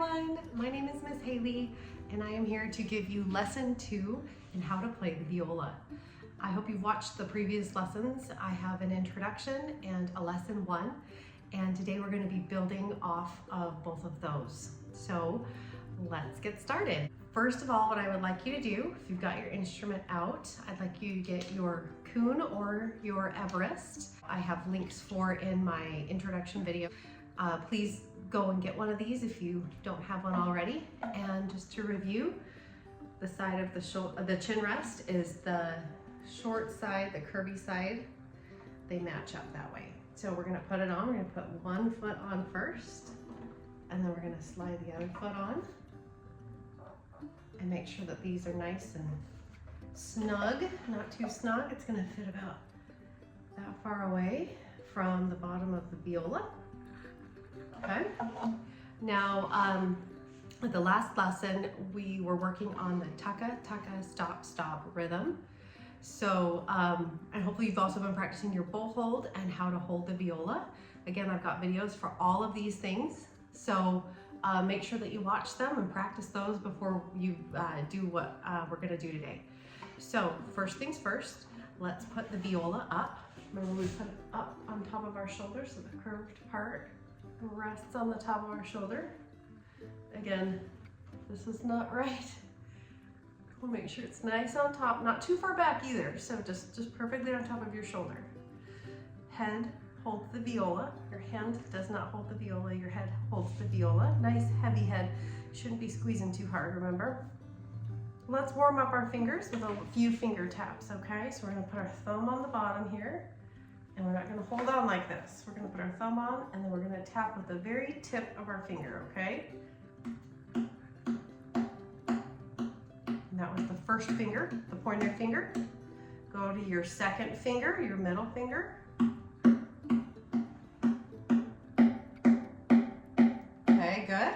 everyone, my name is Miss Haley and I am here to give you lesson 2 in how to play the viola. I hope you've watched the previous lessons. I have an introduction and a lesson 1, and today we're going to be building off of both of those. So let's get started. First of all, what I would like you to do, if you've got your instrument out, I'd like you to get your Kuhn or your Everest. I have links for in my introduction video. Please go and get one of these if you don't have one already. And just to review, the side of the chin rest is the short side, the curvy side. They match up that way. So we're gonna put it on. We're gonna put one foot on first, and then we're gonna slide the other foot on. And make sure that these are nice and snug, not too snug. It's gonna fit about that far away from the bottom of the viola. Okay. Now, at the last lesson, we were working on the taka, taka, stop, stop rhythm. So, and hopefully you've also been practicing your bow hold and how to hold the viola. Again, I've got videos for all of these things. So make sure that you watch them and practice those before you do what we're gonna do today. So first things first, let's put the viola up. Remember, we put it up on top of our shoulder, so the curved part rests on the top of our shoulder. Again, this is not right. We'll make sure it's nice on top, not too far back either, so just perfectly on top of your shoulder. Head holds the viola. Your hand does not hold the viola, your head holds the viola. Nice heavy head. Shouldn't be squeezing too hard, remember? Let's warm up our fingers with a few finger taps, okay? So we're gonna put our thumb on the bottom here, and we're not gonna hold on like this. We're gonna put our thumb on, and then we're gonna tap with the very tip of our finger, okay? And that was the first finger, the pointer finger. Go to your second finger, your middle finger. Okay, good.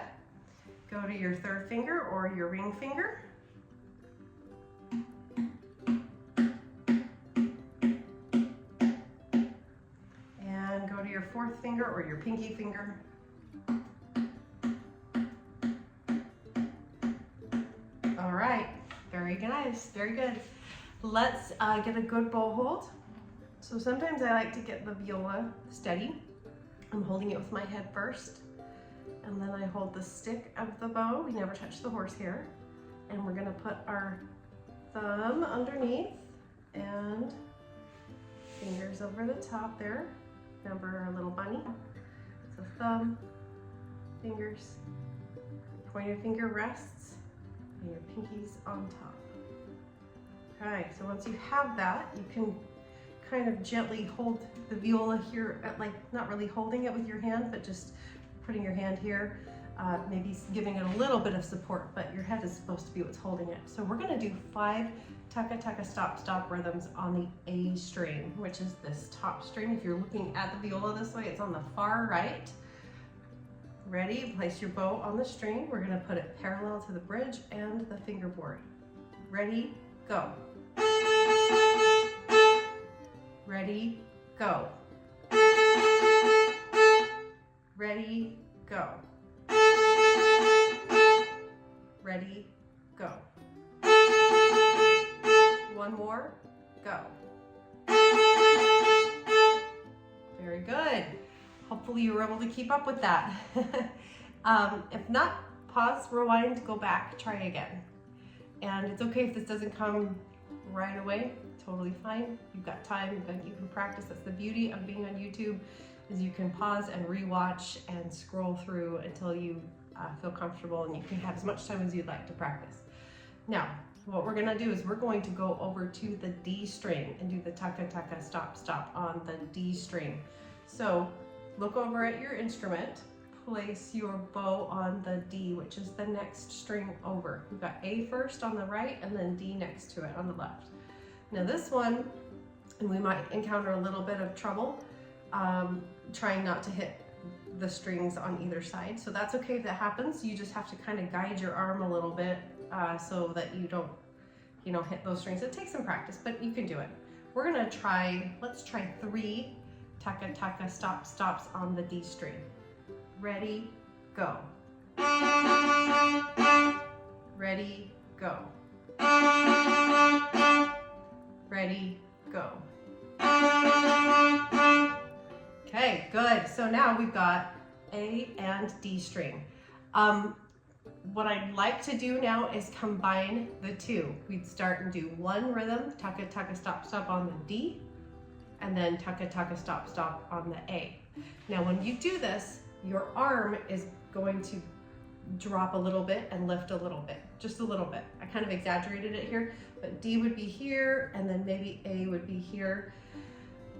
Go to your third finger or your ring finger. And go to your fourth finger or your pinky finger. All right, very nice, very good. Let's get a good bow hold. So sometimes I like to get the viola steady. I'm holding it with my head first, and then I hold the stick of the bow. We never touch the horsehair. And we're gonna put our thumb underneath and fingers over the top there. Remember our little bunny? So thumb, fingers, pointer finger rests, and your pinkies on top. Okay, so once you have that, you can kind of gently hold the viola here, at like not really holding it with your hand, but just putting your hand here, maybe giving it a little bit of support, but your head is supposed to be what's holding it. So we're gonna do 5 taka, taka, stop, stop rhythms on the A string, which is this top string. If you're looking at the viola this way, it's on the far right. Ready? Place your bow on the string. We're gonna put it parallel to the bridge and the fingerboard. Ready? Go. Ready? Go. Ready? Go. Ready? Go. One more. Go. Very good. Hopefully you were able to keep up with that. If not, pause, rewind, go back, try again. And it's okay if this doesn't come right away, totally fine. You've got time, you can practice. That's the beauty of being on YouTube, is you can pause and rewatch and scroll through until you feel comfortable, and you can have as much time as you'd like to practice. Now, what we're gonna do is we're going to go over to the D string and do the taka, taka, stop, stop on the D string. So look over at your instrument, place your bow on the D, which is the next string over. We've got A first on the right and then D next to it on the left. Now this one, and we might encounter a little bit of trouble trying not to hit the strings on either side. So that's okay if that happens. You just have to kind of guide your arm a little bit so that you don't, hit those strings. It takes some practice, but you can do it. We're gonna let's try 3 taka, taka, stop, stops on the D string. Ready, go. Ready, go. Ready, go. Okay, good. So now we've got A and D string. What I'd like to do now is combine the two. We'd start and do one rhythm, tucka, tucka, stop, stop on the D, and then tucka, tucka, stop, stop on the A. Now when you do this, your arm is going to drop a little bit and lift a little bit, just a little bit. I kind of exaggerated it here, but D would be here, and then maybe A would be here.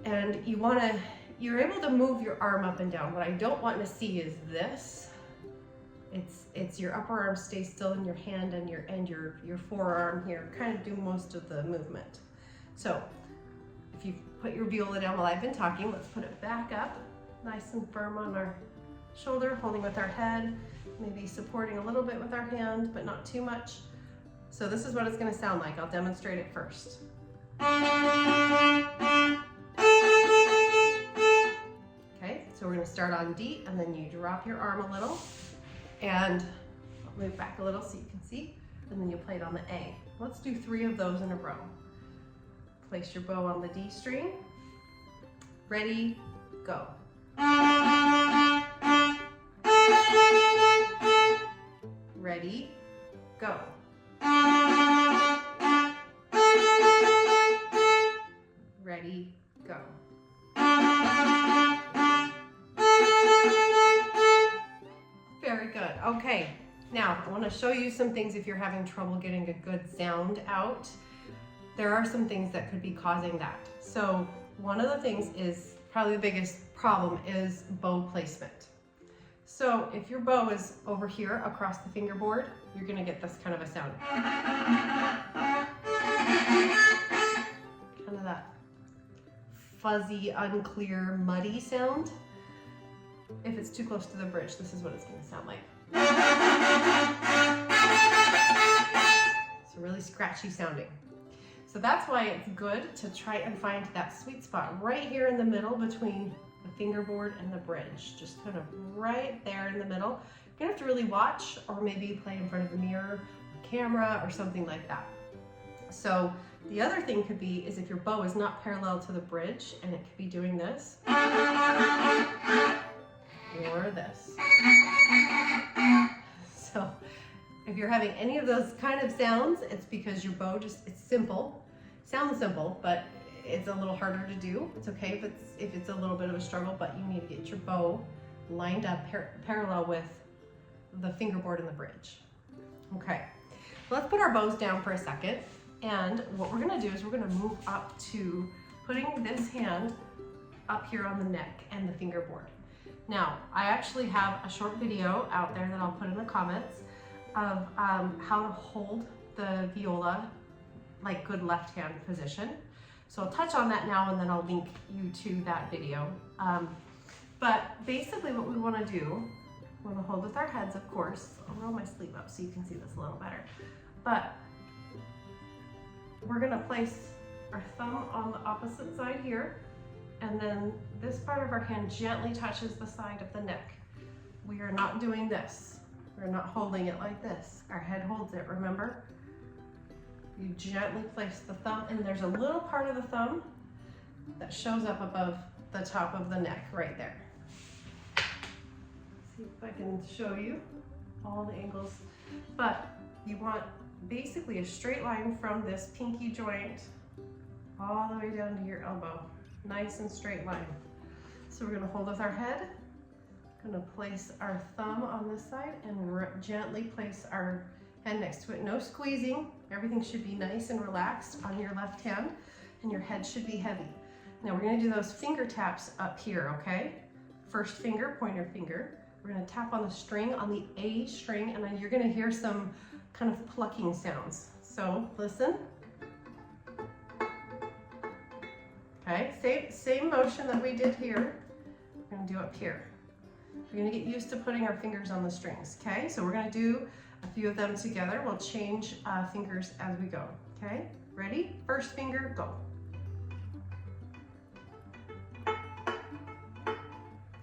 And you're able to move your arm up and down. What I don't want to see is this. It's your upper arm stays still in your hand, and your forearm here kind of do most of the movement. So if you put your viola down while I've been talking, let's put it back up, nice and firm on our shoulder, holding with our head, maybe supporting a little bit with our hand, but not too much. So this is what it's going to sound like. I'll demonstrate it first. Okay, so we're going to start on D, and then you drop your arm a little, and I'll move back a little so you can see, and then you play it on the A. Let's do 3 of those in a row. Place your bow on the D string. Ready, go. Ready, go. Ready, go. Very good. Okay, now I want to show you some things if you're having trouble getting a good sound out. There are some things that could be causing that. So one of the things is probably the biggest problem is bow placement. So if your bow is over here across the fingerboard, you're going to get this kind of a sound. Kind of that fuzzy, unclear, muddy sound. If it's too close to the bridge, this is what it's going to sound like. It's really scratchy sounding. So that's why it's good to try and find that sweet spot right here in the middle between the fingerboard and the bridge. Just kind of right there in the middle. You're going to have to really watch, or maybe play in front of a mirror, a camera, or something like that. So the other thing could be is if your bow is not parallel to the bridge, and it could be doing this. Or this. So if you're having any of those kind of sounds, it's because your bow it's simple, sounds simple, but it's a little harder to do. It's okay if it's a little bit of a struggle, but you need to get your bow lined up parallel with the fingerboard and the bridge. Okay, let's put our bows down for a second, and what we're going to do is we're going to move up to putting this hand up here on the neck and the fingerboard. Now, I actually have a short video out there that I'll put in the comments of how to hold the viola like good left hand position. So I'll touch on that now, and then I'll link you to that video. But basically what we want to do, we want to hold with our heads, of course. I'll roll my sleeve up so you can see this a little better. But we're going to place our thumb on the opposite side here, and then this part of our hand gently touches the side of the neck. We are not doing this. We're not holding it like this. Our head holds it, remember? You gently place the thumb, and there's a little part of the thumb that shows up above the top of the neck right there. See if I can show you all the angles. But you want basically a straight line from this pinky joint all the way down to your elbow. Nice and straight line. So we're going to hold with our head, going to place our thumb on this side and gently place our hand next to it. No squeezing. Everything should be nice and relaxed on your left hand, and your head should be heavy. Now we're going to do those finger taps up here, okay? First finger, pointer finger. We're going to tap on the string, on the A string, and then you're going to hear some kind of plucking sounds. So listen. Okay, same motion that we did here, we're going to do up here. We're going to get used to putting our fingers on the strings, okay? So we're going to do a few of them together. We'll change fingers as we go, okay? Ready? First finger, go.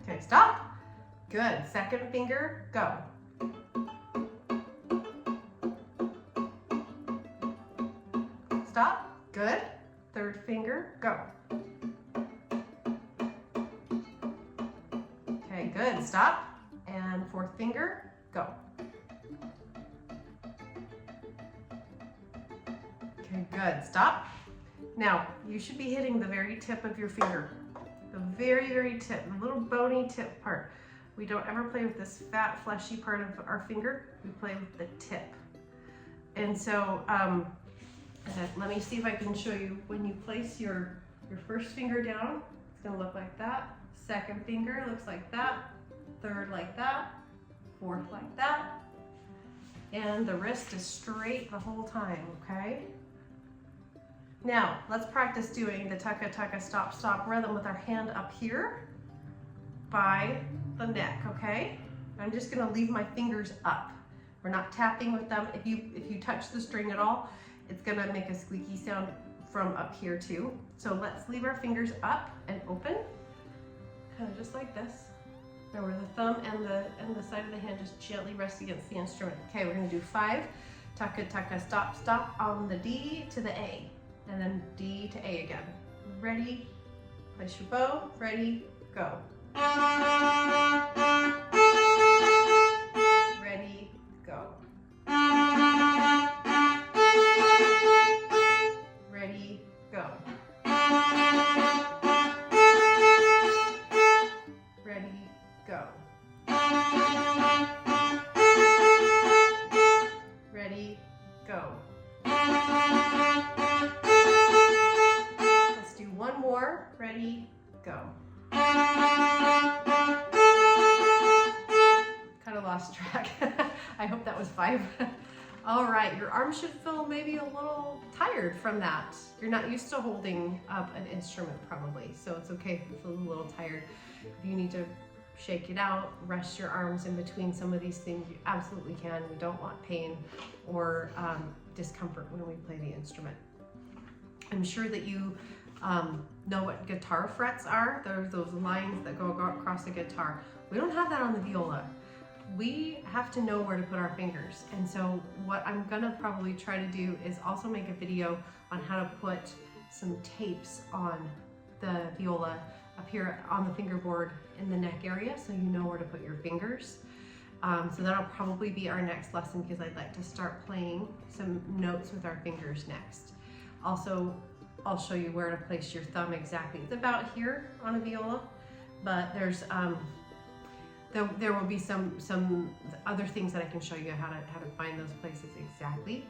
Okay, stop. Good. Second finger, go. Good. Third finger, go. Okay, good. Stop. And fourth finger, go. Okay, good. Stop. Now, you should be hitting the very tip of your finger. The very, very tip, the little bony tip part. We don't ever play with this fat, fleshy part of our finger. We play with the tip. And so, let me see if I can show you. When you place your first finger down, it's gonna look like that. Second finger looks like that. Third like that. Fourth like that. And the wrist is straight the whole time, okay? Now, let's practice doing the tucka, tucka, stop, stop rhythm with our hand up here by the neck, okay? I'm just gonna leave my fingers up. We're not tapping with them. If you touch the string at all, it's gonna make a squeaky sound from up here too. So let's leave our fingers up and open, kind of just like this. Now where the thumb and the side of the hand just gently rest against the instrument. Okay, we're gonna do 5, tucka, tucka, stop, stop on the D to the A. And then D to A again. Ready, place your bow, ready, go. Ready, go. Ready, go. Ready, go. Ready, go. One more, ready, go. Kind of lost track. I hope that was 5. All right, your arm should feel maybe a little tired from that. You're not used to holding up an instrument probably, so it's okay if you feel a little tired. If you need to shake it out, rest your arms in between some of these things, you absolutely can. We don't want pain or discomfort when we play the instrument. I'm sure that you know what guitar frets are. There's those lines that go across the guitar. We don't have that on the viola. We have to know where to put our fingers. And so what I'm gonna probably try to do is also make a video on how to put some tapes on the viola up here on the fingerboard in the neck area so you know where to put your fingers. So that'll probably be our next lesson because I'd like to start playing some notes with our fingers next. Also, I'll show you where to place your thumb exactly. It's about here on a viola, but there's there will be some other things that I can show you how to find those places exactly.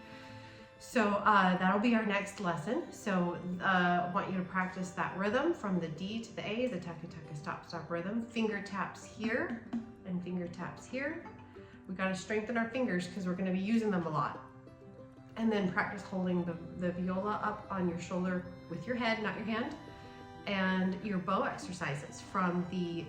So that'll be our next lesson. So I want you to practice that rhythm from the D to the A, the tucka tucka stop stop rhythm. Finger taps here and finger taps here. We got to strengthen our fingers because we're going to be using them a lot. And then practice holding the viola up on your shoulder with your head, not your hand, and your bow exercises from the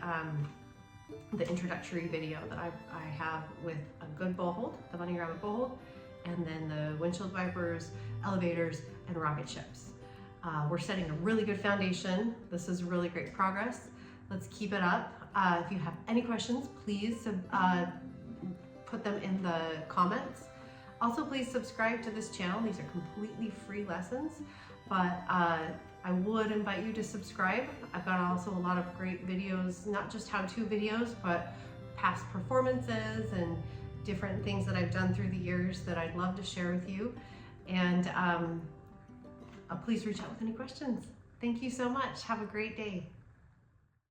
introductory video that I have with a good bow hold, the bunny rabbit bow hold, and then the windshield wipers, elevators, and rocket ships. We're setting a really good foundation. This is really great progress. Let's keep it up. If you have any questions, please put them in the comments. Also, please subscribe to this channel. These are completely free lessons, but I would invite you to subscribe. I've got also a lot of great videos, not just how-to videos, but past performances and different things that I've done through the years that I'd love to share with you. And please reach out with any questions. Thank you so much. Have a great day.